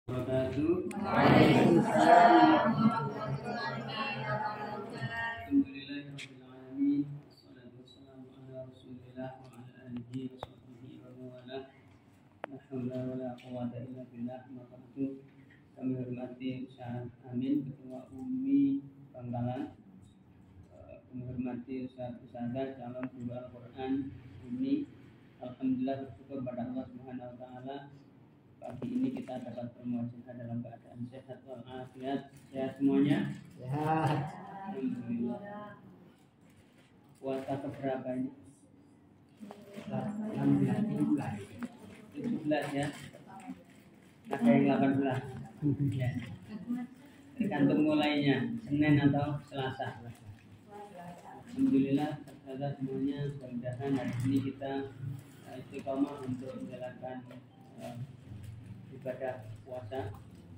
wabarakatuh. Waalaikumsalam. Alhamdulillahirrahmanirrahim. Wassalatu wassalamu ala rasulillah wa ala alihi wa sahbihi wa mawala. La haula wa la quwwata illa billah. Kami hormati Ustaz Amin, Ketua UMI Bangkalan. Kami hormati Ustazah calon guru Al-Quran UMI. Alhamdulillah, bersyukur pada Allah Subhanahu wa taala. Pagi ini kita dapat bermuajizah dalam keadaan sehat walafiat. Sehat semuanya? Sehat. Alhamdulillah. Puasa keberapa ini? 17 ya. Ada yang 18. Ya. Tergantung mulainya, Senin atau Selasa. Alhamdulillah, terhadap semuanya. Mudah-mudahan hari ini kita istiqomah untuk menjalankan ibadah puasa,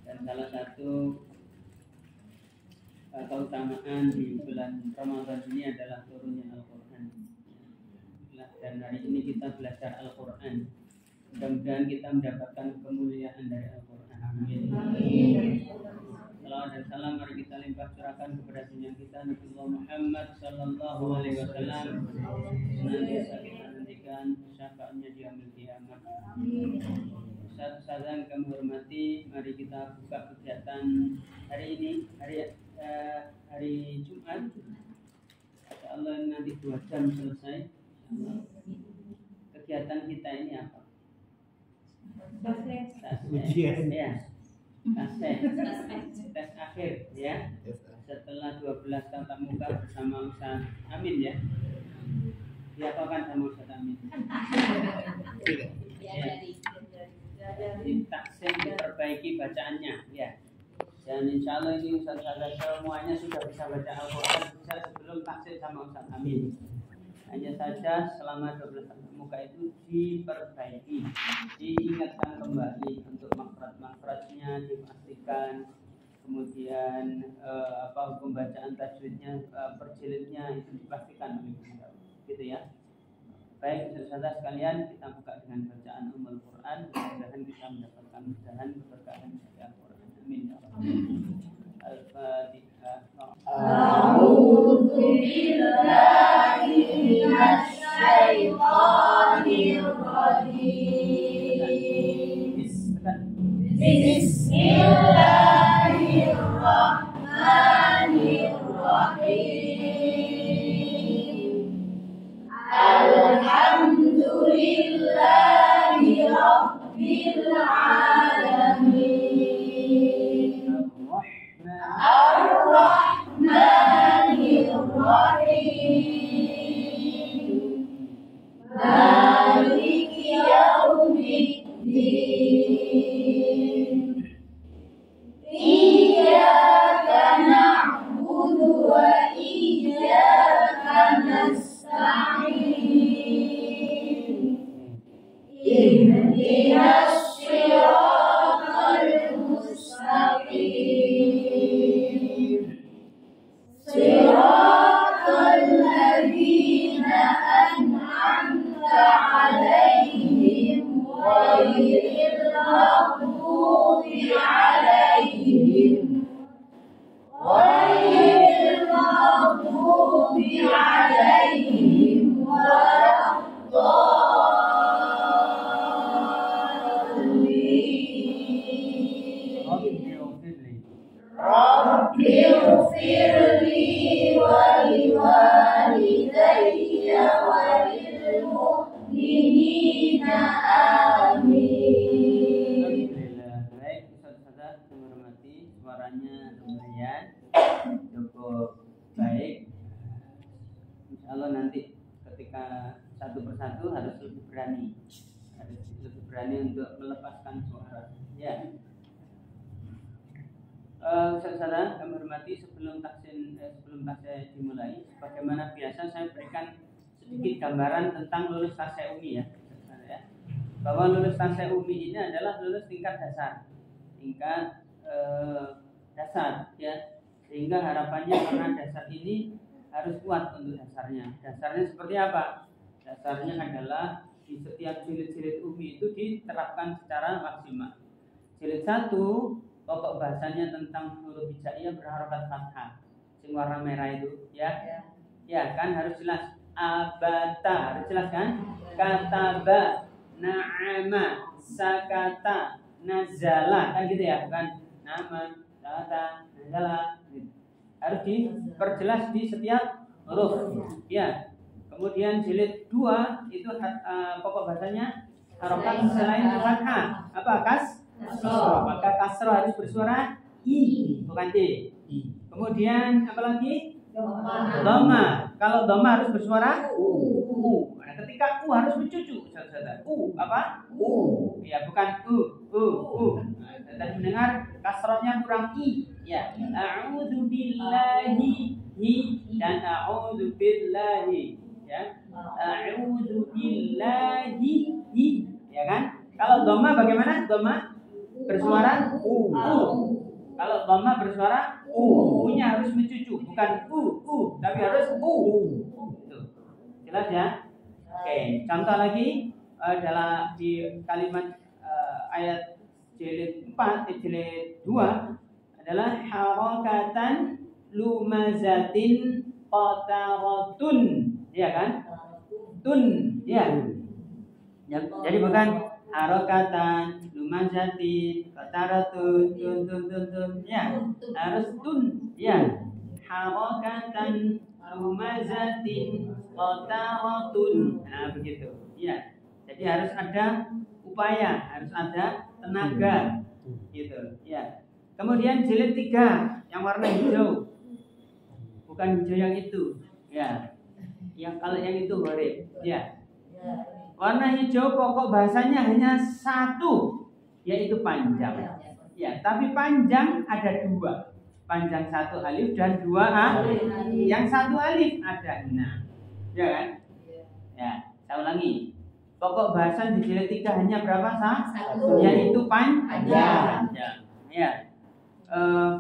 dan salah satu keutamaan di bulan Ramadan ini adalah turunnya Al-Quran. Dan hari ini kita belajar Al-Quran. Mudah-mudahan kita mendapatkan kemuliaan dari Al-Quran. Amin. Salawat dan salam mari kita limpah curahkan kepada junjungan kita Nabi Muhammad Sallallahu Alaihi Wasallam. Senantiasa kita nantikan syafaatnya di yaumil qiyamah. Ustaz yang kami hormati, mari kita buka kegiatan hari ini, hari Jumat. Insyaallah nanti 2 jam selesai. Kegiatan kita ini apa? Ujian. Ya. Tes akhir ya. Setelah 12 tatap muka bersama Ustaz Amin ya. Diapakan sama Ustaz Amin? Ya. Taksim diperbaiki bacaannya ya. Dan insya Allah ini Ustaz semuanya sudah bisa baca Al-Quran bisa sebelum taksim sama Ustaz Amin. Hanya saja selama 12 tatap muka itu diperbaiki, diingatkan kembali untuk makhraj-makhrajnya dipastikan, kemudian hukum bacaan tajwidnya, perjilidnya itu dipastikan gitu ya. Baik, saudara sekalian, kita buka dengan bacaan Ummul Quran. Mudah-mudahan kita mendapatkan mudahan keberkahan dari Al-Quran. Amin ya rabbal. Al-Fatihah. A'udzu billahi minasy syaithanir rajim. Bismillahirrahmanirrahim. Alhamdulillahi Rabbil Alamin. Ar-Rahmanir-Rahim. Maliki Yaumiddin. Iyyaka na'budu wa iyyaka nasta'in. Ihdinas siratal mustaqim. Siratal ladzina an'amta 'alaihim ghairil maghdubi 'alaihim waladdallin. Rabbighfirli wa liwalidayya wa lil mu'minina amin. Alhamdulillah. Baik, Ustaz-ustazah yang hormati, suaranya lumayan cukup baik. Insyaallah nanti ketika satu persatu harus lebih berani untuk melepaskan suara. Ya. Saudara kami hormati, sebelum taksin dimulai, sebagaimana biasa saya berikan sedikit gambaran tentang lulus tasya UMI ya. Bahwa lulus tasya UMI ini adalah lulus tingkat dasar, dasar ya, sehingga harapannya karena dasar ini harus kuat untuk dasarnya. Dasarnya seperti apa? Dasarnya adalah di setiap jilid-jilid UMI itu diterapkan secara maksimal. Jilid 1 pokok bahasanya tentang huruf hijaiyah berharokat fathah. Sing warna merah itu, ya. Ya kan harus jelas. Abata harus jelas kan? Kataba, na'ama, sakata, nazala kan gitu ya, bukan nama, sakata, nazala. Harus diperjelas di setiap huruf. Ya. Kemudian jilid 2 itu pokok bahasanya harokat selain fathah. Apa kasroh? Maka kasroh harus bersuara i, bukan d. Kemudian apa lagi? Dhamma. Kalau dhamma harus bersuara u. Nah, ketika u harus mencucu. U apa? U. Ya, bukan u. Nah, tadi mendengar kasrohnya kurang i. Ya. A'udzu billahi dan a'udzu billahi. Ya. A'udzu billahi. Ya kan? Kalau dhamma bagaimana? Dhamma bersuara u. Kalau dhamma bersuara u-nya harus mencucu, bukan tapi harus u. Itu. Jelas ya? Oke, contoh lagi adalah di kalimat ayat jilid 4, jilid 2 adalah harakatan lumazatin qataratun. Ya kan? Tun, ya. Jadi bukan harakatan lumazatin qataratun tun ya, harus tun ya. Harakatan lumazatin qataratun. Nah, begitu. Ya. Jadi harus ada upaya, harus ada tenaga gitu ya. Kemudian jilid 3 yang warna hijau. Bukan hijau yang itu ya. Yang kalau yang itu hore ya. Warna hijau pokok bahasanya hanya satu, yaitu panjang. Ya, tapi panjang ada dua. Panjang 1 alif dan 2 alif. Yang 1 alif ada 6. Ya kan? Ya, saya ulangi. Pokok bahasa di jilid 3 hanya berapa satu? Yaitu panjang. Ya.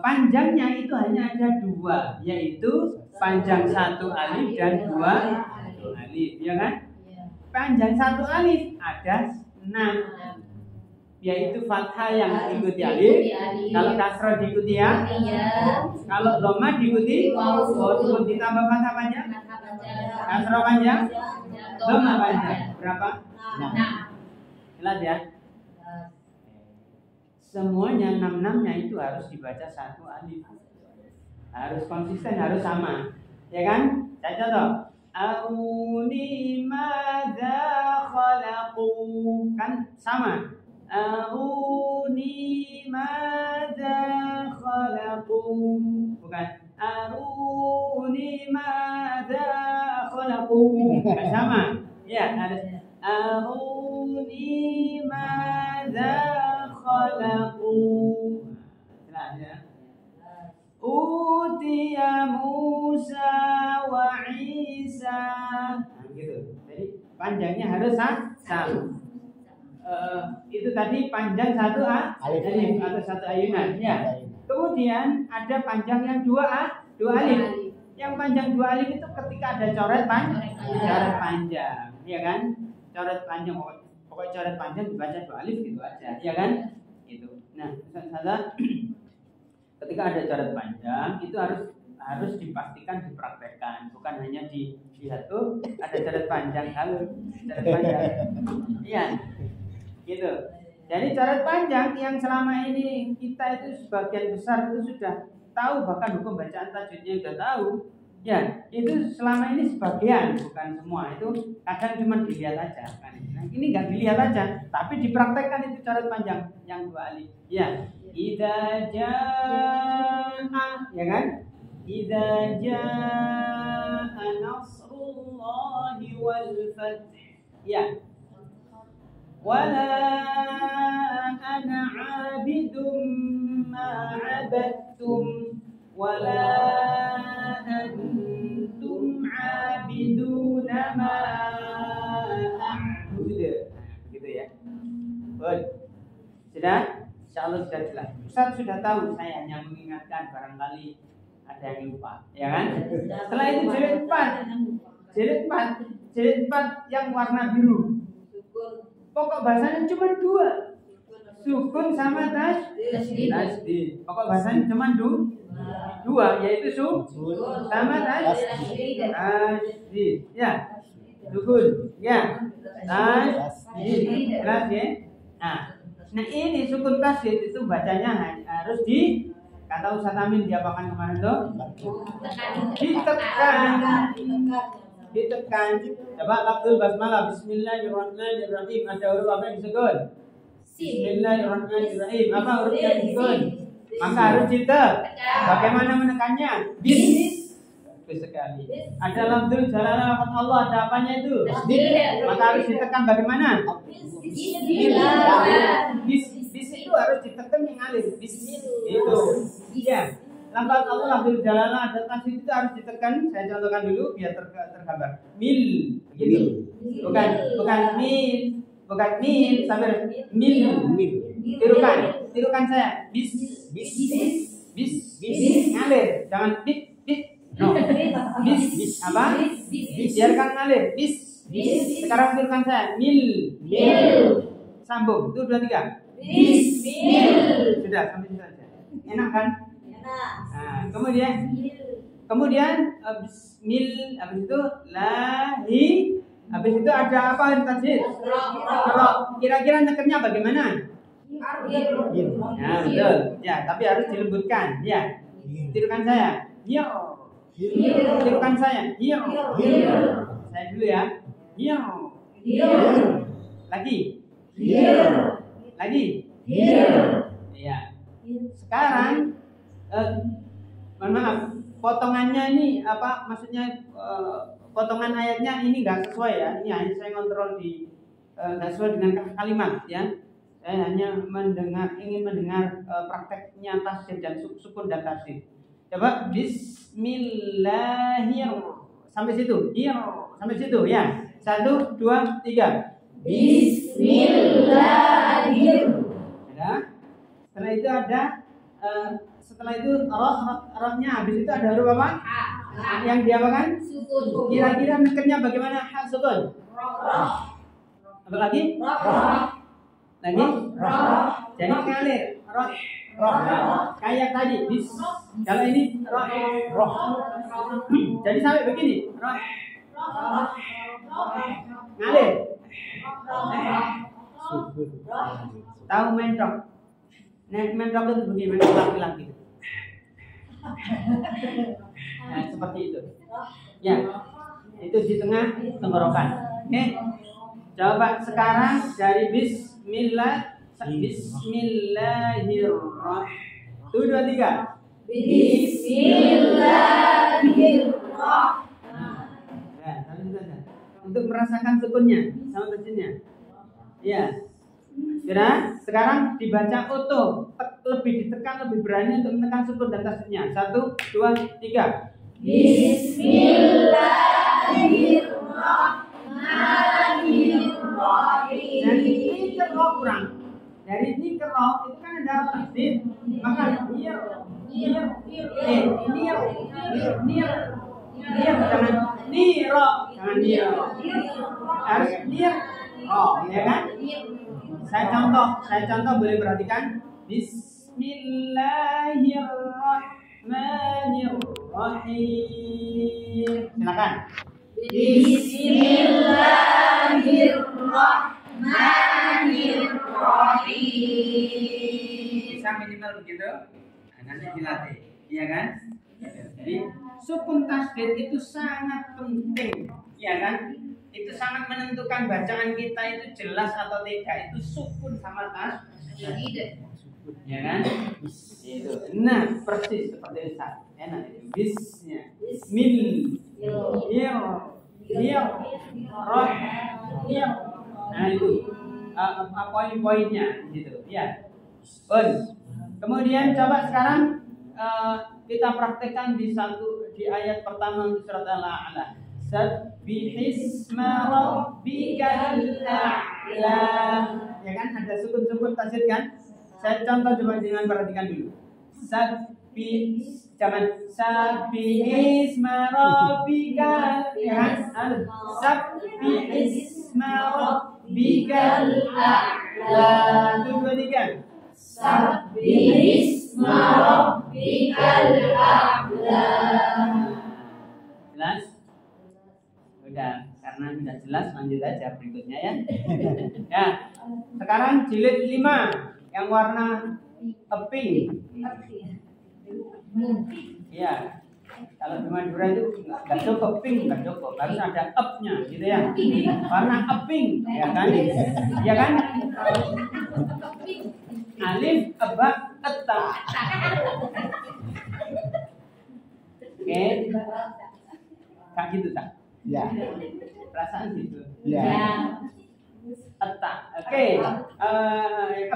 Panjangnya itu hanya ada 2, yaitu panjang 1 alif dan 2 alif. Ya kan? Panjang 1 alif ada 6, yaitu fathah yang diikuti alif. Kalau kasroh diikuti ya. Kalau dhamma diikuti ditambah fathah panjang. Kasroh panjang, dhamma panjang. Berapa? 6. Jelas ya? Semuanya 6-6-nya itu harus dibaca 1 alif. Harus konsisten, harus sama. Ya kan? Saya contoh. Aruni madza khalaqu, kan sama. Aruni madza khalaqu, bukan aruni madza khalaqu, kan sama. Ya, harus aruni madza khalaqu. Jelas ya. Utiya Musa wa Isa. Nah, gitu. Jadi panjangnya harus sama. Itu tadi panjang 1 alif atau 1 ayunan ya. Kemudian ada panjang yang 2 alif. Yang panjang 2 alif itu ketika ada coret panjang, ya kan? Coret panjang, pokoknya coret panjang dibaca 2 alif gitu aja, ya kan? Itu. Nah, salah ketika ada coret panjang itu harus dipastikan dipraktekkan, bukan hanya dilihat tuh ada coret panjang iya gitu. Jadi coret panjang yang selama ini kita itu sebagian besar itu sudah tahu, bahkan hukum bacaan tajwidnya sudah tahu ya, itu selama ini sebagian, bukan semua. Itu kadang cuma dilihat aja kan. Nah, ini nggak dilihat aja tapi dipraktekkan itu coret panjang yang 2 alif ya. Idza jaa, ya kan? Idza jaa nasrullahi wal fath. Ya. Wala ana 'abidum ma 'abadtum wala antum 'abiduna ma a'budu. Gitu ya. Sudah? Insyaallah sudah jelas. Ustaz sudah tahu, saya hanya mengingatkan, barangkali ada yang lupa, ya kan? Setelah itu jilid 4 yang warna biru. Pokok bahasanya cuma 2. sukun sama tasdid. Pokok bahasanya cuma dua, yaitu sukun sama tasdid. Ya, sukun, ya, tasdid. Jelas ya? Nah ini sukun tasdid itu bacanya harus di kata Ustaz Amin diapakan kemarin tuh? Ditekan. Coba lafzul basmalah. Bismillahirrahmanirrahim. Ada huruf apa yang disukun? Bismillahirrahmanirrahim. Apa huruf yang disukun? Maka harus ditekan. Bagaimana menekannya? Bagus sekali. Ada lafzul jalalah lafaz Allah. Ada apanya itu? Maka harus ditekan bagaimana? Bis itu harus ditekan yang alif. Itu. Iya. Lafaz Allah lafzul jalalah ada tasdid itu harus ditekan. Saya contohkan dulu biar tergambar. Mil. Begini. Bukan mil. Bukan mil sampai mil. Tirukan saya. Bis. Ngalir. Jangan bis. No. Bis. Apa? Biarkan ngalir. Bis. Sekarang tirukan saya. Mil. Sambung. Itu 2 3. Sudah sampai situ saja. Enak kan? Nah, kemudian bismil habis itu lahi habis itu ada apa tasdid? Kira-kira nekennya bagaimana? Ya betul. Ya, tapi harus dilembutkan. Ya. Tirukan saya. Tirukan saya. Saya dulu ya. Lagi. Iya. Sekarang maaf, potongannya ini apa? Maksudnya potongan ayatnya ini nggak sesuai ya. Ini hanya saya kontrol di nggak sesuai dengan kalimat ya. Saya hanya ingin mendengar prakteknya tasdid dan sukun dan tasdid. Coba Bismillahirrahmanirrahim. Sampai situ ya. 1 2 3. Bismillahirrahmanirrahim. Ya. Setelah itu rohnya habis itu ada huruf apa? Yang diapakan? Sukun. Kira-kira nekennya bagaimana? Sukun. Apa lagi? Lagi? Jadi ngalir. Roh. Kayak tadi. Kalau ini roh. Jadi sampai begini. Roh. Ngalir. Tahu mentok? Mentok itu begini, laki-laki. Nah, seperti itu. Ya, itu di tengah tenggorokan. Oke. Coba sekarang dari Bismillahirrahmanirrahim. 1 2 3. Bismillahirrahmanirrahim. Ya, langsung saja. Untuk merasakan sukunnya sama tasdidnya. Ya. Sudah, sekarang dibaca utuh, lebih ditekan, lebih berani untuk menekan sukun dan tasdidnya. 1 2 3. Bismillahirrahmanirrahim. Dari ini ke roh kurang. Dari ini ke roh itu kan ada tasdid. Maka nir, jangan niro, jangan niro. Harus nir, oh, ya kan? Saya contoh boleh perhatikan. Bismillahirrahmanirrahim. Silakan. Bismillahirrahmanirrahim. Bisa minimal begitu. Nanti dilatih, iya kan? Jadi sukun tasdid itu sangat penting, ya kan? Itu sangat menentukan bacaan kita itu jelas atau tidak. Itu sukun sama tasdid. Ya kan? Itu. Nah, persis seperti Ustaz. Enak itu. Bisnya. Nah, itu poin-poinnya gitu. Ya. Kemudian coba sekarang kita praktekkan di ayat pertama surat Al-A'la. Sabbihisma rabbikal a'la. Ya kan ada sukun-sukun tasdid kan? Saya contoh coba dengan perhatikan dulu. Sabbihisma rabbikal, ya kan? Sabbihisma rabbikal a'la. 1, 2, 3. Sabbihisma rabbikal a'la. Jelas? Udah, karena sudah jelas lanjut aja berikutnya ya. Ya, sekarang jilid 5 yang warna pink. Iya. Kalau di Madura itu nggak cukup pink, nggak cukup, harus ada up-nya gitu ya. Warna pink, ya kan? Ya kan? Alif, ba, ta. Oke. Kayak gitu tak? Ya. Perasaan gitu. Ya. Ta. Oke.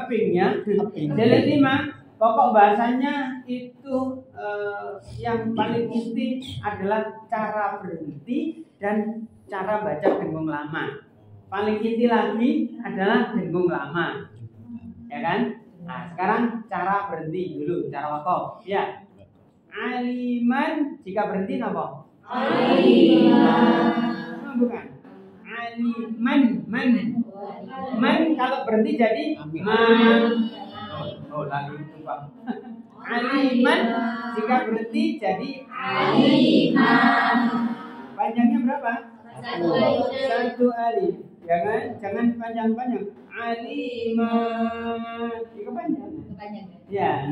Pinknya. Pink. Jilid 5. Pokok bahasanya itu yang paling inti adalah cara berhenti dan cara baca dengung lama. Paling inti lagi adalah dengung lama, ya kan? Nah, sekarang cara berhenti dulu, cara wakaf. Ya, aliman jika berhenti apa? Aliman. Bukan. Aliman, man kalau berhenti jadi man. Oh, lalu itu Pak. Aliman jika berhenti jadi aliman. Panjangnya berapa? 1 alif. Jangan panjang-panjang. Aliman. Jika panjang. Ya.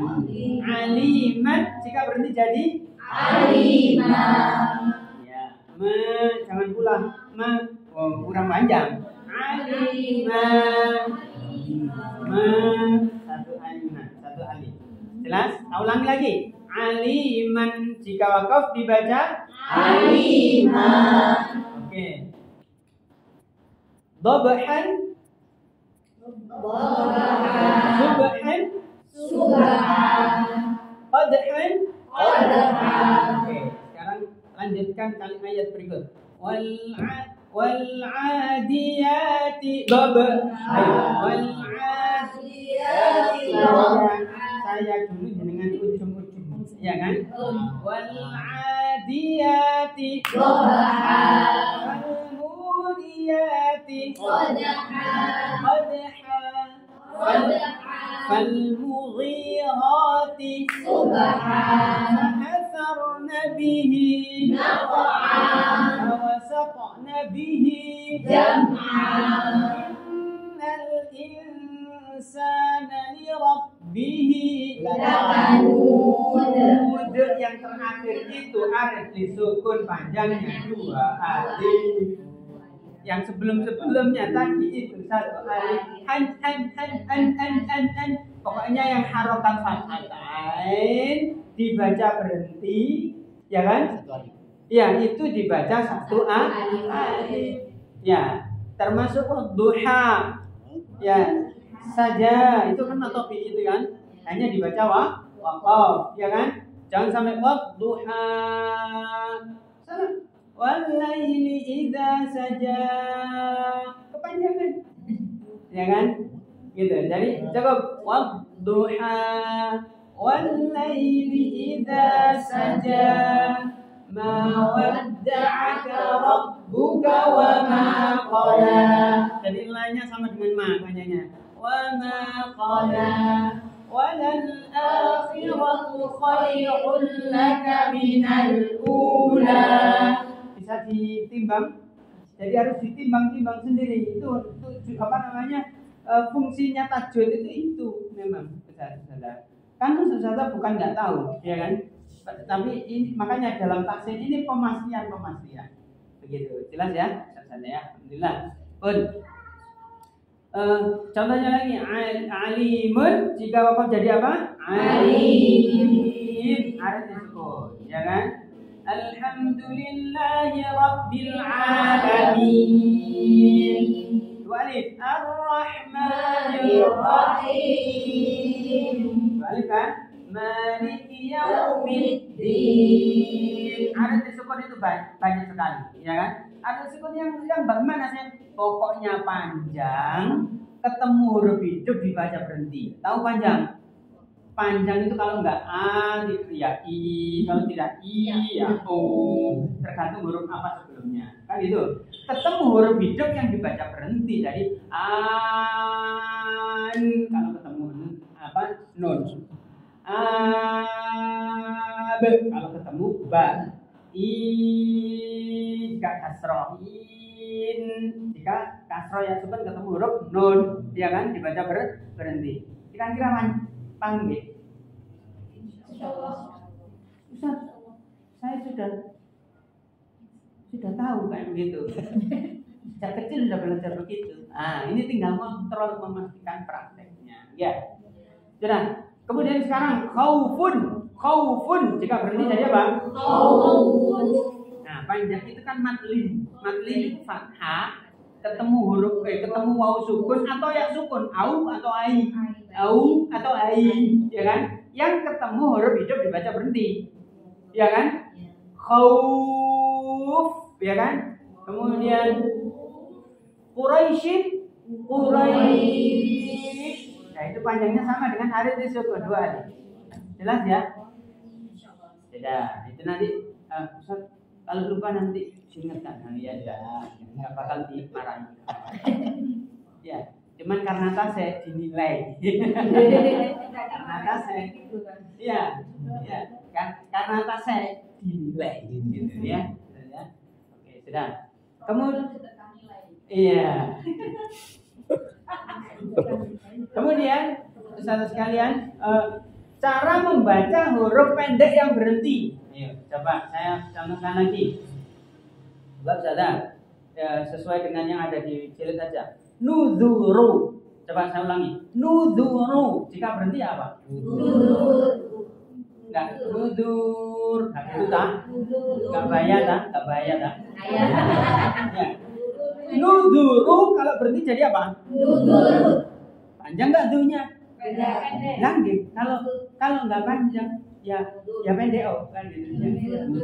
Aliman jika berhenti jadi aliman. Ya. Jangan pulang. Oh, kurang panjang. Aliman. Satu alif. Jelas? Ulangi lagi. Aliman jika wakaf dibaca aliman. Oke. Dobhan. Subhan. Qadhan. Oke. Sekarang lanjutkan kalimat ayat berikut. Wal'adiyati saya dulu dengan ujung-ujung, ya kan? Wal'adiyati walmuriyati falmughirati fa'atharna bihi fawasatna bihi innal insana lirabbihi lakanud. Yang terakhir itu harus disukun panjangnya 2 alif. Yang sebelum-sebelumnya tadi itu 1 alif. An. Pokoknya yang harokat fathatain dibaca berhenti, ya kan? Ya, itu dibaca 1 alif. Ya, termasuk duha. Ya, saja itu kan atau itu kan hanya dibaca waqaf, ya kan? Jangan sampai duha. Salah. Walaili idza saja. Kepanjangan. Ya kan? Gitu. Jadi cukup wadduha walaili idza saja ma wadda'aka rabbuka wa ma qala. Jadi lainnya sama dengan ma bacanya. Wa ma qala walal akhiratu khairul laka minal ula. Bisa ditimbang, jadi harus ditimbang-timbang sendiri. Itu apa namanya, fungsinya tajwid itu memang saudara. Kan saudara bukan nggak tahu, ya kan? Tapi ini makanya dalam tafsir ini pemastian begitu. Jelas ya saudara ya. Alhamdulillah. Pun contohnya lagi alimun jika wakaf jadi apa? Alim. Harus disebut, ya kan? Alhamdulillahi Rabbil Alamin. 2 alif. Ar-Rahmanir Rahim. 2 alif kan? Maliki Yaumiddin. Ada disebut itu banyak sekali, ya kan? Ada disebut yang bagaimana sih? Pokoknya panjang, ketemu huruf hidup dibaca berhenti. Tahu panjang? Panjang itu kalau enggak a ya i, kalau tidak i ya o, tergantung huruf apa sebelumnya. kan gitu. Ketemu huruf hidup yang dibaca berhenti. Jadi an kalau ketemu apa nun. Ab kalau ketemu ba. Jika kasroh in, jika kasroh yang sukun ketemu huruf nun, ya kan dibaca berhenti. Kira-kira paham nggih? Ustaz, saya sudah tahu kayak begitu. Sejak kecil sudah belajar begitu. Ini tinggal kontrol memastikan prakteknya. Ya. Sudah. Kemudian sekarang khaufun jika berhenti jadi apa? Khaufun. Nah, panjang itu kan madlin itu fathah, ketemu huruf ketemu waw sukun atau ya sukun, au atau ai, ya kan? Yang ketemu huruf hidup dibaca berhenti. Ya kan? Khauf, ya kan? Kemudian Quraisy. Nah, itu panjangnya sama dengan arid di sukun 2 hari. Jelas ya? Tidak. Itu nanti Ustaz, kalau lupa nanti ingatkan. Ya enggak bakal dimarahin. Ya, cuman karena tasnya dinilai. Karena tasnya. Iya. Karena tasnya dinilai gitu ya. Oke, sudah. Kemudian iya. Kemudian, saudara sekalian, cara membaca huruf pendek yang berhenti. Ayo, coba saya contohkan lagi. Coba saudara, sesuai dengan yang ada di jilid saja. Nuzuru. Coba saya ulangi. Nuzuru. Jika berhenti apa? Enggak, nudur. Nah, itu tak? Enggak bahaya tak? Ya. Nuduru kalau berhenti jadi apa? Nudur. Panjang nggak dunya? Pendek. Kalau nggak panjang ya pendek kan gitu.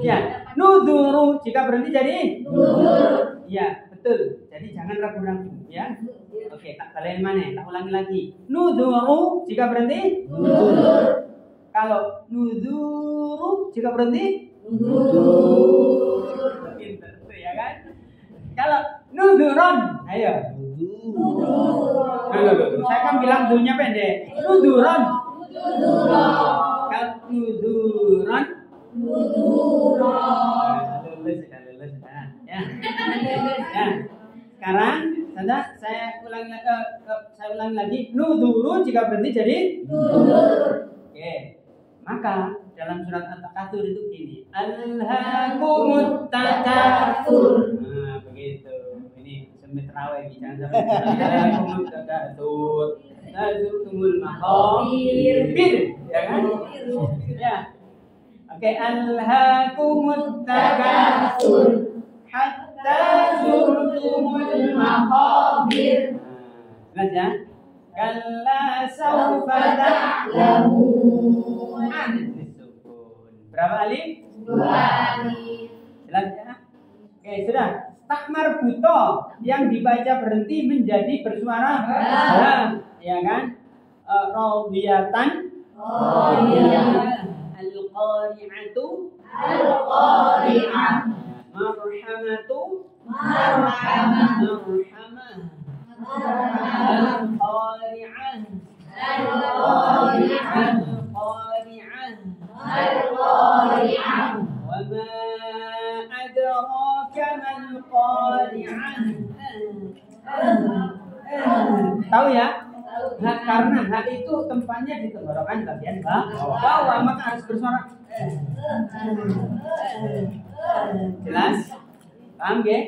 Ya. Nuduru jika berhenti jadi? Nudur. Ya betul. Jadi jangan ragu-ragu ya. Oke, tak kalian mana? Tak ulangi lagi. Nuduru jika berhenti? Nudur. Kalau nuduru jika berhenti? Nudur. Pintar tuh ya kan? Kalau nuduron, ayo. Saya kan bilang dunya pendek. Nuduron. Kalau nuduron. Lulus. Ya. Sekarang, saya ulangi lagi. Nuduru jika berhenti jadi nudur. Oke. Maka dalam surat At-Takatsur itu gini. Alhaakumut takatsur. Nah, begitu. Ini semit raweh jangan sampai alhaakumut takatsur. Tazurtumul maqabir. Ya kan? Ya. Oke, alhaakumut takatsur hatta zurtumul maqabir. Jelas ya? Kalla sawfa ta'lamun. Berapa alif? 2 alif. Jelas ya? Oke, sudah. Tak marbuto yang dibaca berhenti menjadi bersuara ba, ya kan? Radiyatan. Al-qari'atu. Marhamatu. Al-qari'ah. Wa ma adraka mal qari'ah. Tahu ya? Karena hak itu tempatnya di tenggorokan bagian bawah, maka harus bersuara. Jelas? Paham ya?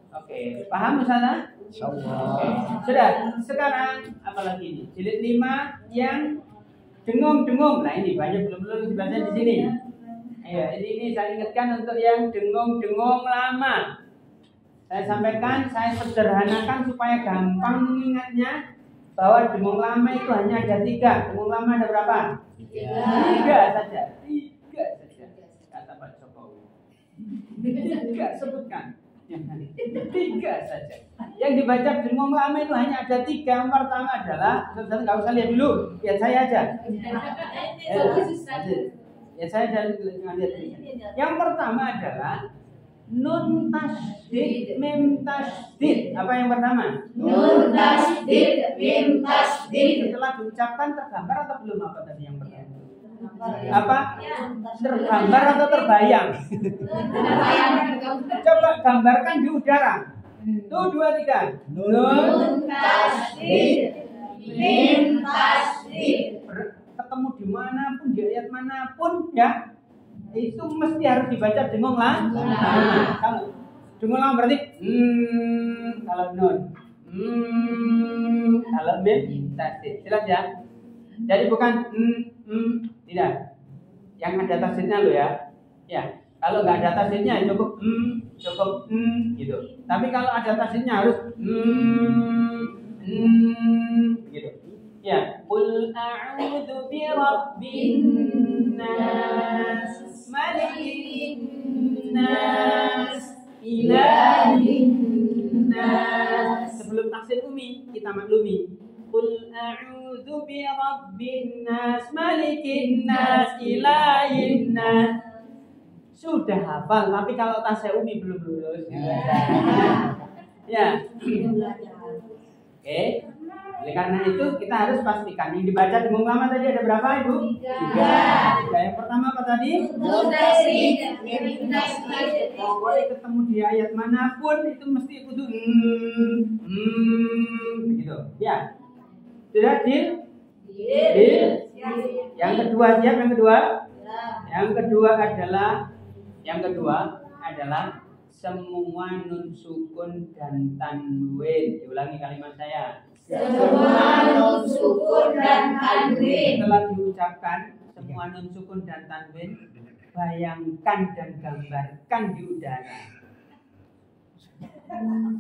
Oke, paham Ustazah? Oke. Sudah, sekarang apalagi ini? Jilid 5 yang dengung-dengung. Nah, ini banyak belum dibaca di sini. Ayo, ini saya ingatkan untuk yang dengung-dengung lama. Saya sampaikan, saya sederhanakan supaya gampang mengingatnya bahwa dengung lama itu hanya ada 3. Dengung lama ada berapa? 3 saja. 3 saja. Kata Pak Jokowi. 3 sebutkan. 3 saja. Yang dibaca dengung lama itu hanya ada 3. Yang pertama adalah, nggak usah lihat dulu, lihat saya aja. Ya saya lihat. Yang pertama adalah Nun tasdid, mim tasdid. Apa yang pertama? Nun tasdid, mim tasdid. Setelah diucapkan tergambar atau belum apa tadi yang pertama? Apa? Tergambar atau terbayang? Coba gambarkan di udara. Tuh 2, 3. Nun tasdid, mim tasdid. Ketemu dimanapun, di ayat manapun ya, itu mesti harus dibaca dengung lah. Kalau dengung lah berarti kalau nun, kalau mim tasdid. Jelas ya? Jadi bukan tidak. Yang ada tasdidnya lo ya. Ya, kalau nggak ada tasdidnya cukup gitu. Tapi kalau ada tasdidnya harus gitu. Ya, qul a'udzu birabbin nas, malikin nas, ilahin nas. Sebelum tafsir umi kita maklumi. Qul a'udzu birabbin nas, malikin nas, ilahin nas. Sudah hafal, tapi kalau tasya umi belum lulus. Ya. Oke. Oleh karena itu kita harus pastikan yang dibaca dengung lama tadi ada berapa, Ibu? 3. Yang pertama apa tadi? Nun tasdid, mim tasdid. Pokoknya ketemu di ayat manapun itu mesti kudu begitu. Ya. Sudah deal? Yang kedua siap yang kedua? Yang kedua adalah semua nun sukun dan tanwin. Diulangi kalimat saya. Semua nun sukun dan tanwin. Setelah diucapkan semua nun sukun dan tanwin, bayangkan dan gambarkan di udara.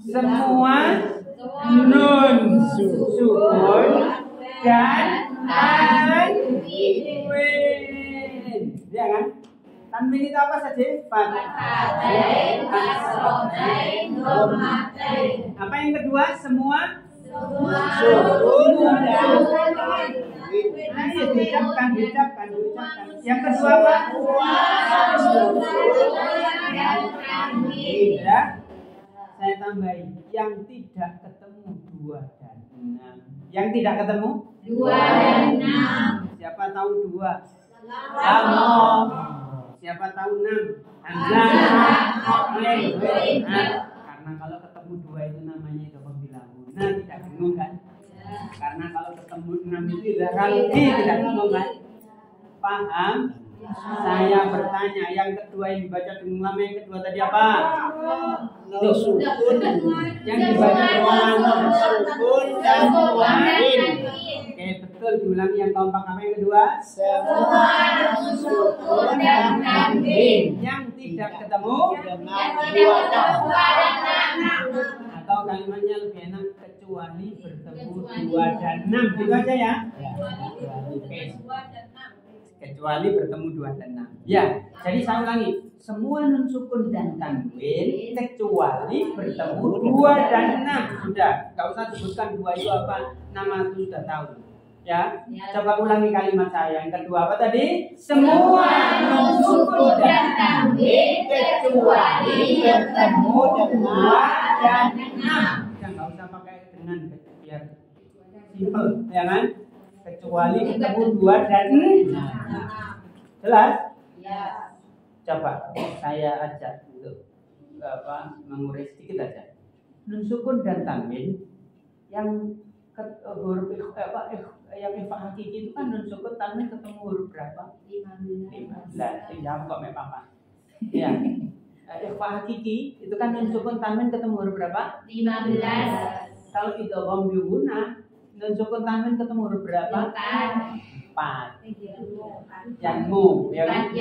Semua nun sukun dan tanwin. Ya kan? Tanwin itu apa saja? Fathatain, kasrotain, dhammatain. Apa yang kedua? Semua Sukun dan Ayo diucapkan. Yang kedua apa? Ya. Saya tambahin yang tidak ketemu 2 dan 6. Yang tidak ketemu 2 dan 6. Siapa tahu 2? Allah. Siapa tahu 6? Hamzah. Karena kalau ketemu 2 itu namanya idgham bilaguna, tidak bingung kan? Karena kalau ketemu 6 itu idgham tidak bingung kan? Paham? Saya bertanya, yang kedua yang dibaca dengung lama yang kedua tadi apa? Nun sukun. Yang dibaca dengung sukun dan tanwin. Oke, betul, diulangi yang keempat. Apa yang kedua? Semua nun sukun dan tanwin. Yang tidak ketemu Yang tidak ketemu 2 dan 6. atau kalimatnya lebih enak kecuali bertemu 2 dan 6. Gitu aja ya. Oke. Kecuali bertemu 2 dan 6. Ya, jadi saya ulangi. Semua nun sukun dan tanwin kecuali bertemu 2 dan 6. Sudah, enggak usah sebutkan 2 itu apa. Nama itu sudah tahu. Ya, coba ulangi kalimat saya. Yang kedua apa tadi? Semua nun sukun dan tanwin kecuali bertemu 2 dan 6. Ya, enggak usah pakai dengan biar simple, ya kan? Kecuali ketemu 2 dan 6. Jelas? Ya. Coba saya ajak untuk mengurai sedikit aja. Nun sukun dan tanwin yang huruf yang ikhfa hakiki itu kan nun sukun tanwin ketemu huruf berapa? 15. Jawab kok Papa. Ya. Ikhfa hakiki itu kan nun sukun tanwin ketemu huruf berapa? 15. Kalau idgham bilaguna nun sukun tanwin ketemu huruf berapa? 4. Yang mu, ya kan?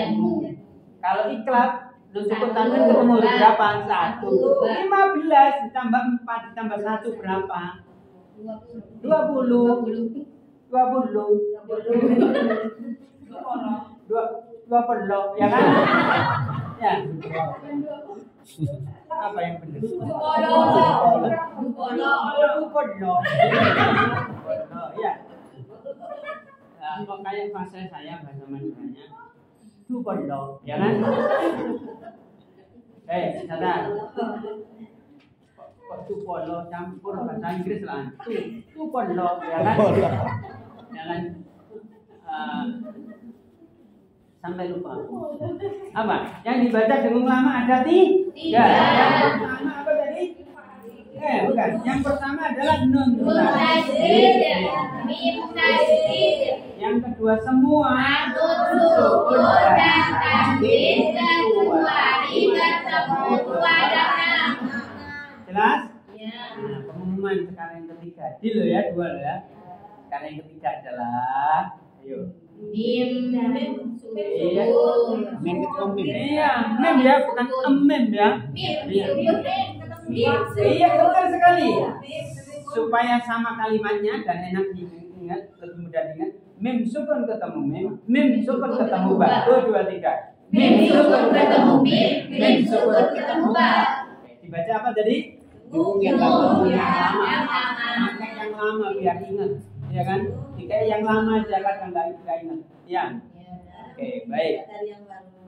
Kalau iklab nun sukun tanwin ketemu huruf berapa? 1. 15 ditambah 4 ditambah 1 berapa? 20. 20, ya kan? Ya. Apa yang benar? Dupolo. Ya. Kok kayak bahasa saya bahasa Maduranya. Dupolo, ya kan? sadar. Kok tu polo campur bahasa Inggris lah. Tu polo ya kan? Jangan sampai lupa. Apa? Yang dibaca dengung lama ada tiga. Yang pertama apa tadi? Bukan. Yang pertama adalah nun. Yang kedua semua sukun dan tasdid kecuali ketemu dua dan enam. Jelas? Nah, pengumuman sekarang yang ketiga. Dulu ya, dua ya. Sekarang yang ketiga adalah ayo. Mim Iya. Mem itu mem. Iya, mem ya, bukan emem ya. Iya, betul sekali. Supaya sama kalimatnya dan enak diingat, lebih mudah diingat. Mem sukun ketemu mem sukun ketemu ba. 1, 2, 3. Mim sukun ketemu mim sukun ketemu ba. Dibaca apa tadi? Yang lama. Pakai yang lama biar ingat, ya kan? Jika yang lama aja kadang nggak ingat. Ya. Oke, baik.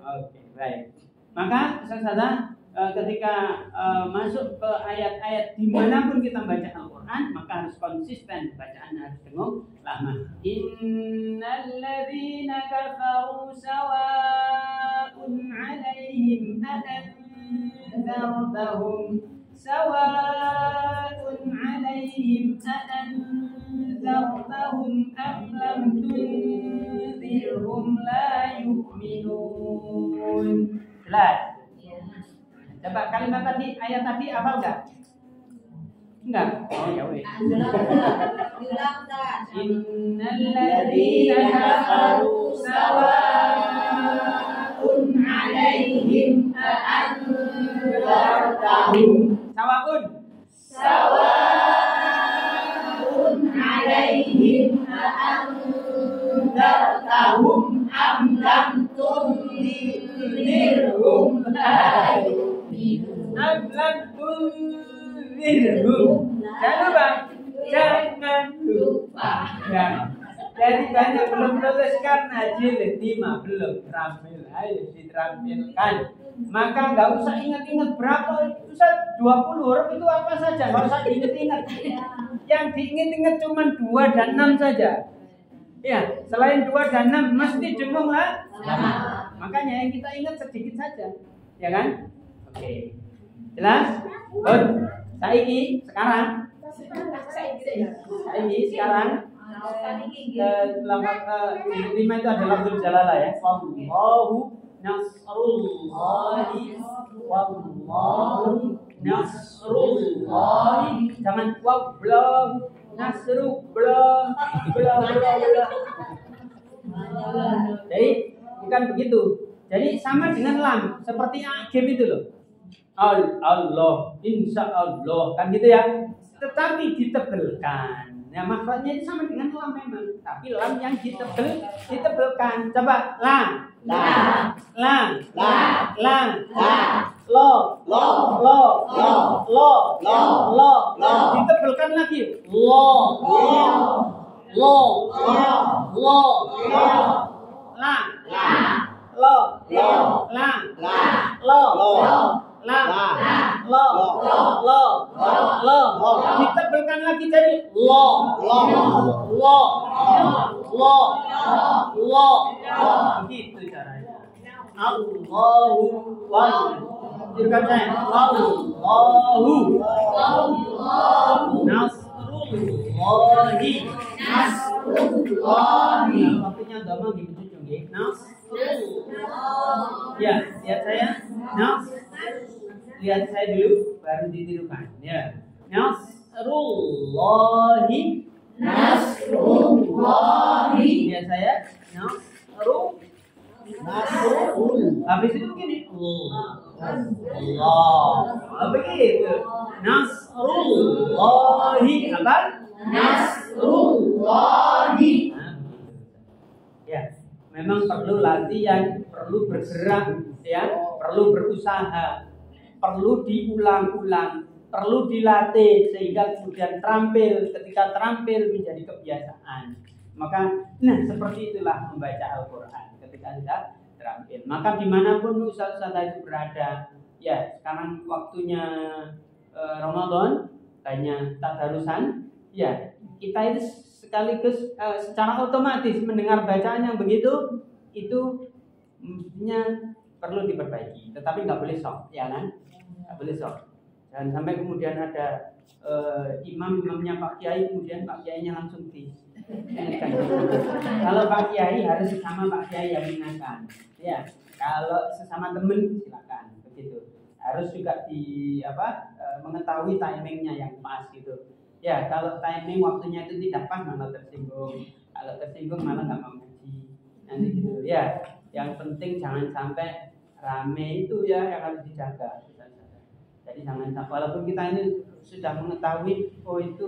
Oke, baik. Maka saudara, ketika masuk ke ayat-ayat dimanapun kita baca Al-Quran, maka harus konsisten bacaannya, harus dengung lama. Innal ladzina kafaru sawa'un 'alaihim a'anzartahum sawa'un 'alaihim a'anzartahum am lam tunzirhum la yu'minun. Jelas? Coba kalimat tadi, ayat tadi hafal enggak? Enggak? Oh ya weh. Innal ladzina kafaru sawa'un 'alaihim a'anzartahum. Sawa'un 'alaihim a'anzartahum am lam tunzirhum la yu'minun. Jangan lupa. Ya. Jadi banyak belum lulus karena jilid 5 belum terampil. Ayo diterampilkan. Maka nggak usah ingat-ingat berapa Ustaz, 20 huruf itu apa saja, nggak usah diingat-ingat. Yang diingat-ingat cuma 2 dan 6 saja. Ya, selain 2 dan 6 mesti dengung lah. Makanya yang kita ingat sedikit saja, ya kan? Oke. Jelas? Good. Saiki sekarang lima itu adalah lafzul jalalah ya. Wallahu nasrullahi wallahu nasrullahi. Jangan wallahu nasru bla. Jadi bukan begitu. Jadi sama dengan lam, seperti agim itu loh. Allah, insya Allah, kan gitu ya. Tetapi ditebelkan. Nah maksudnya ini sama dengan lam memang. Tapi lam yang ditebelkan. Coba lam, lo, ditebelkan lagi. Ditebelkan lagi jadi begitu caranya. Allahu Akbar. Allahu nasrullahi. Waktunya agama gitu juga. Ya, lihat saya. Lihat saya dulu, baru ditirukan. Ya, nasrullahi. Lihat saya. Nasrul. Habis itu begini. Allah. Begitu. Nasrullahi. Apa? Nasrullahi. Ya, memang perlu latihan, perlu bergerak, ya, perlu berusaha. Perlu diulang-ulang, perlu dilatih sehingga kemudian terampil. Ketika terampil menjadi kebiasaan. Maka, seperti itulah membaca Al-Quran ketika sudah terampil. Maka dimanapun ustaz-ustaz itu berada, ya sekarang waktunya Ramadan, banyak tadarusan, ya kita itu sekaligus secara otomatis mendengar bacaan yang begitu itu mestinya perlu diperbaiki, tetapi nggak boleh sok, ya kan? Nggak boleh sok. Dan sampai kemudian ada imamnya Pak Kiai, kemudian Pak Kiainya langsung diingatkan. Kalau Pak Kiai harus sesama Pak Kiai yang mengingatkan. Ya, kalau sesama teman silakan begitu. Harus juga mengetahui timingnya yang pas gitu. Ya, kalau timing waktunya itu tidak pas malah tersinggung. Kalau tersinggung malah nggak mau ngaji. Nanti gitu. Ya, yang penting jangan sampai rame itu ya yang harus dijaga. Jadi jangan sampai, walaupun kita ini sudah mengetahui itu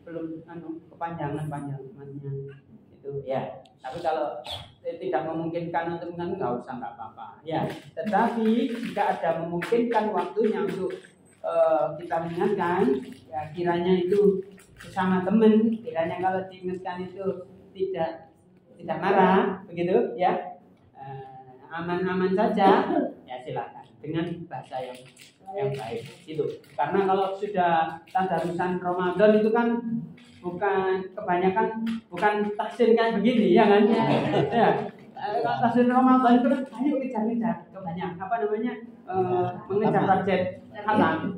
belum kepanjangan itu ya. Tapi kalau tidak memungkinkan untuk nggak usah, nggak apa-apa ya. Tetapi jika ada memungkinkan waktunya untuk kita mengingatkan, ya kiranya itu bersama teman, kiranya kalau diingatkan itu tidak marah, begitu ya, aman-aman saja, ya silakan dengan bahasa yang baik itu. Karena kalau sudah tadarusan Ramadan itu kan bukan tafsir kayak begini ya kan? Ya. Kalau tafsir Ramadan itu kan ayo kejar-kejar kebanyakan mengejar target hatam.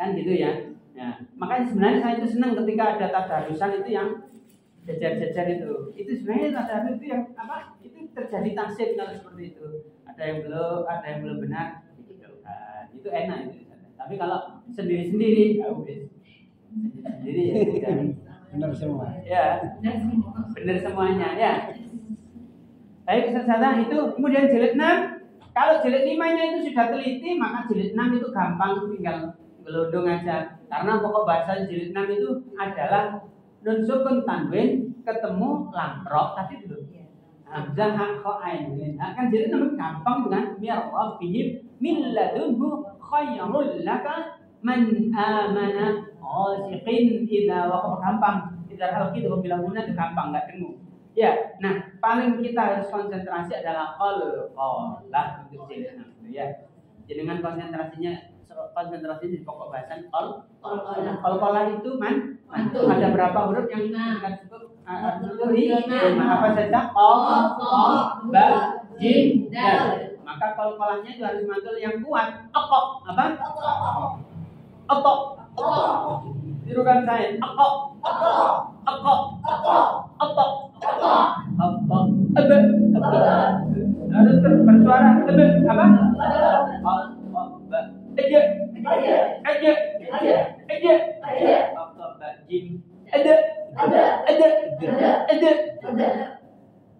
Kan gitu ya. Ya. Makanya sebenarnya saya itu senang ketika ada tadarusan itu yang jajar-jajar itu. Itu sebenarnya tadarusan itu yang itu terjadi tafsir kalau seperti itu. Ada yang belum benar. Itu enak itu. Tapi kalau sendiri-sendiri ya wis. Sendiri ya sudah. Benar semua. Ya. Benar semuanya ya. Baik, saudara itu kemudian jilid 6. Kalau jilid 5-nya itu sudah teliti, maka jilid 6 itu gampang, tinggal gelondong aja. Karena pokok bahasa jilid 6 itu adalah nun sukun tanwin ketemu lam ro tadi dulu. Hamzah ha kha ain. Kan jilid 6 gampang dengan mir rabbihim min ladunhu khayrul laka man amana qasiqin idza waqaf, gampang. Idza hal itu bilang guna itu gampang, enggak dengung. Ya, nah paling kita harus konsentrasi adalah qalqalah untuk jilid 6 ya. Jadi dengan konsentrasi di pokok bahasan qalqalah itu mantul. Ada berapa huruf yang akan disebut apa saja? Ba, jim, dal. Maka qalqalahnya itu harus mantul yang kuat. Apa? Tirukan saya. Harus bersuara apa?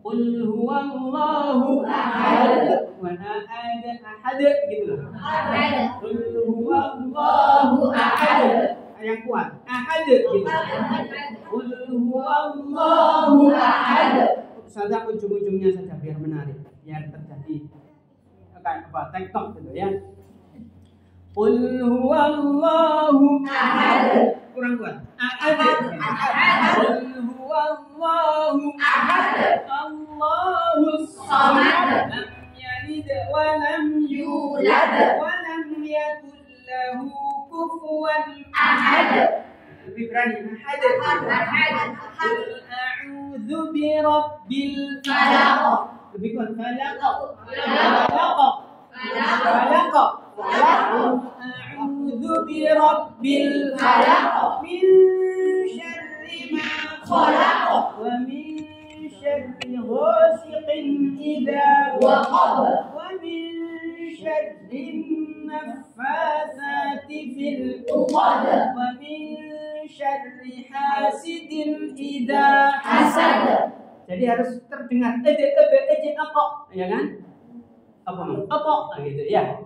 Qul huwallahu ahad wa ahad gitu. Qul huwallahu ahad yang kuat. Ahad gitu. Qul huwallahu ahad. Saja ujung-ujungnya saja biar menarik, biar terjadi kayak TikTok gitu ya. Qul huwallahu ahad. Kurang kuat. Ahad. Qul huwallahu ahad. Allahus samad. Lam yalid wa lam yulad wa lam yakul lahu kufuwan ahad. Lebih berani. Ahad. Qul a'udzu birabbil falaq. Lebih kuat. Falaq. A'udzu birabbil falaq min syarri ma khalaq wa min syarri ghasiqin idza waqab wa min syarri naffatsati fil 'uqad wa min syarri hasidin idza hasad. Jadi harus terdengar apa ya kan? Apa gitu ya.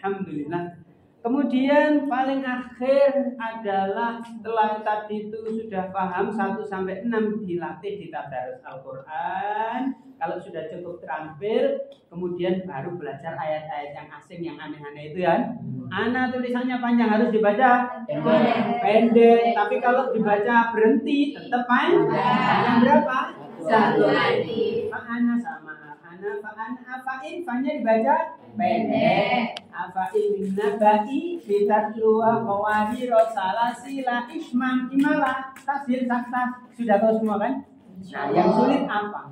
Alhamdulillah. Kemudian paling akhir adalah setelah tadi itu sudah paham 1 sampai 6 dilatih di tadarus Al-Qur'an. Kalau sudah cukup terampil, kemudian baru belajar ayat-ayat yang asing yang aneh-aneh itu kan. Ana tulisannya panjang harus dibaca pendek. Tapi kalau dibaca berhenti tetap panjang. Yang berapa? 1 lagi. Ana sama Afa'in fanya dibaca pendek. Afa'in nabai bitatlu qawadi rosalasila isman imala tasil sakta. Sudah tahu semua kan? Nah, yang sulit apa?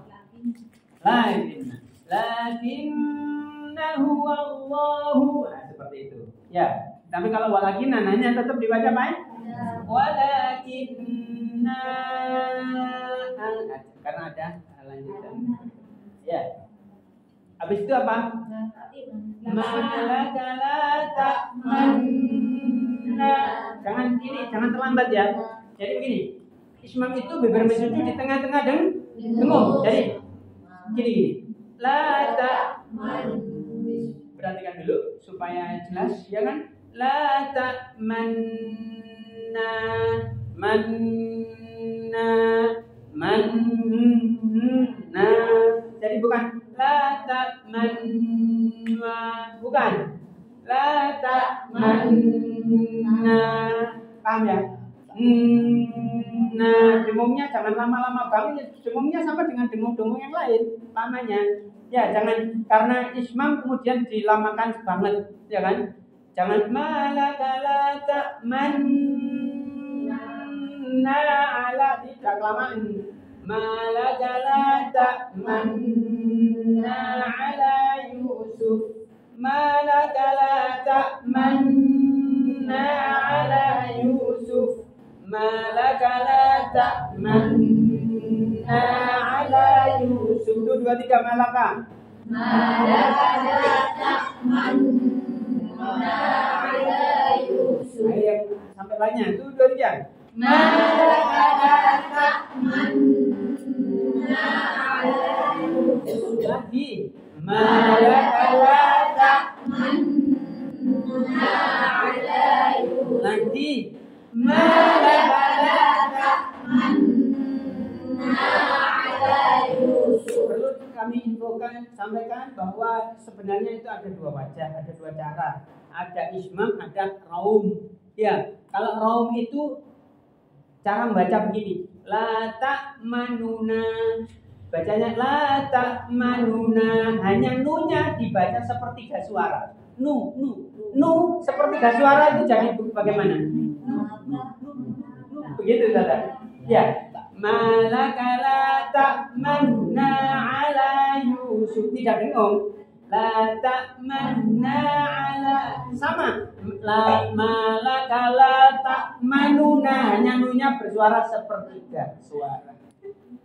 Lakinnahu Allahu. Nah, seperti itu. Ya, tapi kalau walakin nananya tetap dibaca apa? Walakinna, karena ada lanjutan. Ya. Habis itu apa? Malaka la ta'manna. Jangan terlambat ya. Jadi begini. Ismam itu bermesuju di tengah-tengah dengung. Jadi gini. La ta'man. Perhatikan dulu supaya jelas, ya kan? La ta'manna. Manna. Jadi bukan la ta'manna, bukan la ta'manna. Paham ya? Nah, dengungnya jangan lama-lama banget. Dengungnya sama dengan dengung-dengung yang lain. Pahamnya? Ya, jangan karena ismam kemudian dilamakan banget, ya kan? Jangan malaka la ta'manna ala, tidak kelamaan. Malaka la ta'manna ala Yusuf. Malaka la ta'manna ala Yusuf. Malaka la ta'manna ala Yusuf. Itu 2 3 malaka. Malaka la ta'manna ala Yusuf. Ayo yang sampai lainnya itu 2 3. Malaka la ta'manna ala Yusuf. Lagi. Malaka la ta'manna ala Yusuf. lagi. Malaka la ta'manna ala Yusuf. Perlu kami infokan, sampaikan bahwa sebenarnya itu ada 2 wajah, ada 2 cara. Ada ismam, ada raum. Ya, kalau raum itu cara membaca begini. La ta'manuna. Bacanya la ta'manuna. Hanya nunya dibaca sepertiga suara. Nu sepertiga suara itu jadi bagaimana? Begitu saudara. Ya. Malaka la ta'manna ala Yusuf. Tidak dengung. La ta'manna ala, sama. La malaka la ta'manuna. Hanya nunya bersuara sepertiga suara.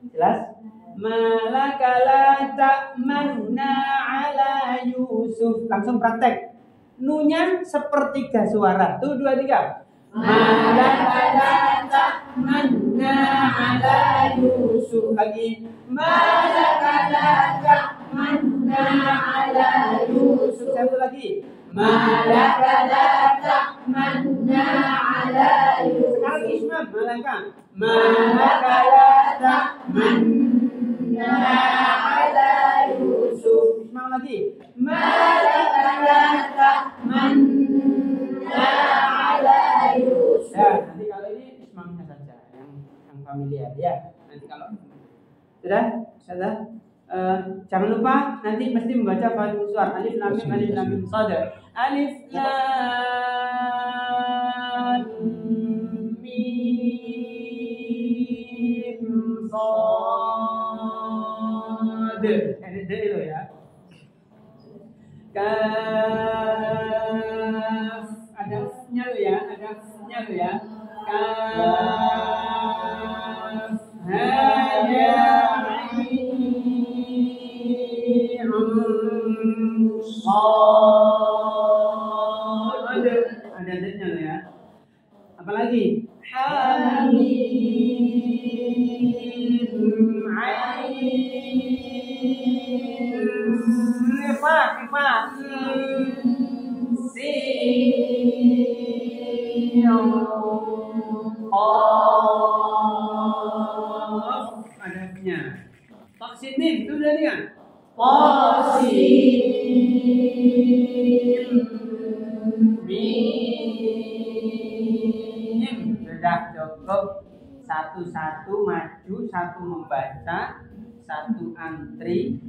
Jelas? Malaka la ta'manna ala Yusuf. Langsung praktek. Nunya sepertiga suara. Tuh 2 3. Malaka la ta'manna ala Yusuf. Lagi. Malaka la ta'manna ala Yusuf. Satu lagi. Malaka la ta'manna ala Yusuf. Sekarang ismam. Malaka la ta'manna ala Yusuf. Ismam lagi. Malaka la ta'manna ala Yusuf. Ya, nanti kalau ini ismamnya saja yang familiar ya. Nanti kalau sudah. Jangan lupa nanti mesti membaca Fathul Suar. Alif lam mim shad. Alif lam mim shad. Ini dulu ya. Kaf, ada nya lo ya, Kaf, ha ya ada Z-nya loh ya. Apalagi Hamim Ain Fa Sin Qaf, ada Z-nya. Taksin mim itu udah nih kan? Qasim mim. Sudah cukup. Satu-satu maju, satu membaca, satu antri,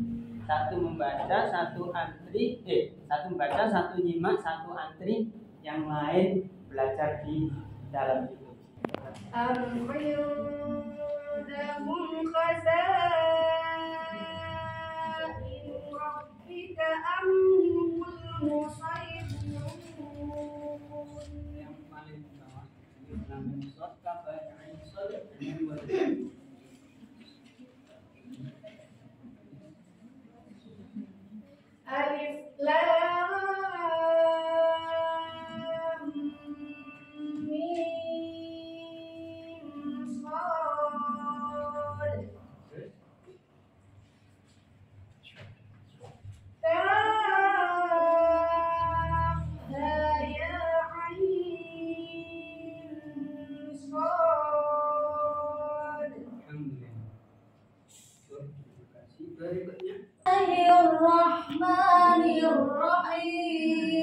satu membaca, satu antri, satu membaca, satu nyimak, satu antri, yang lain belajar di dalam itu. أم عندهم خزائن ربك أم هم المسيطرون Yang paling bawah, namanya short cover, Alif Lam Mim Shad Kaf Ha Ya Ain Shad. Berikutnya Bismillahirrahmanirrahim.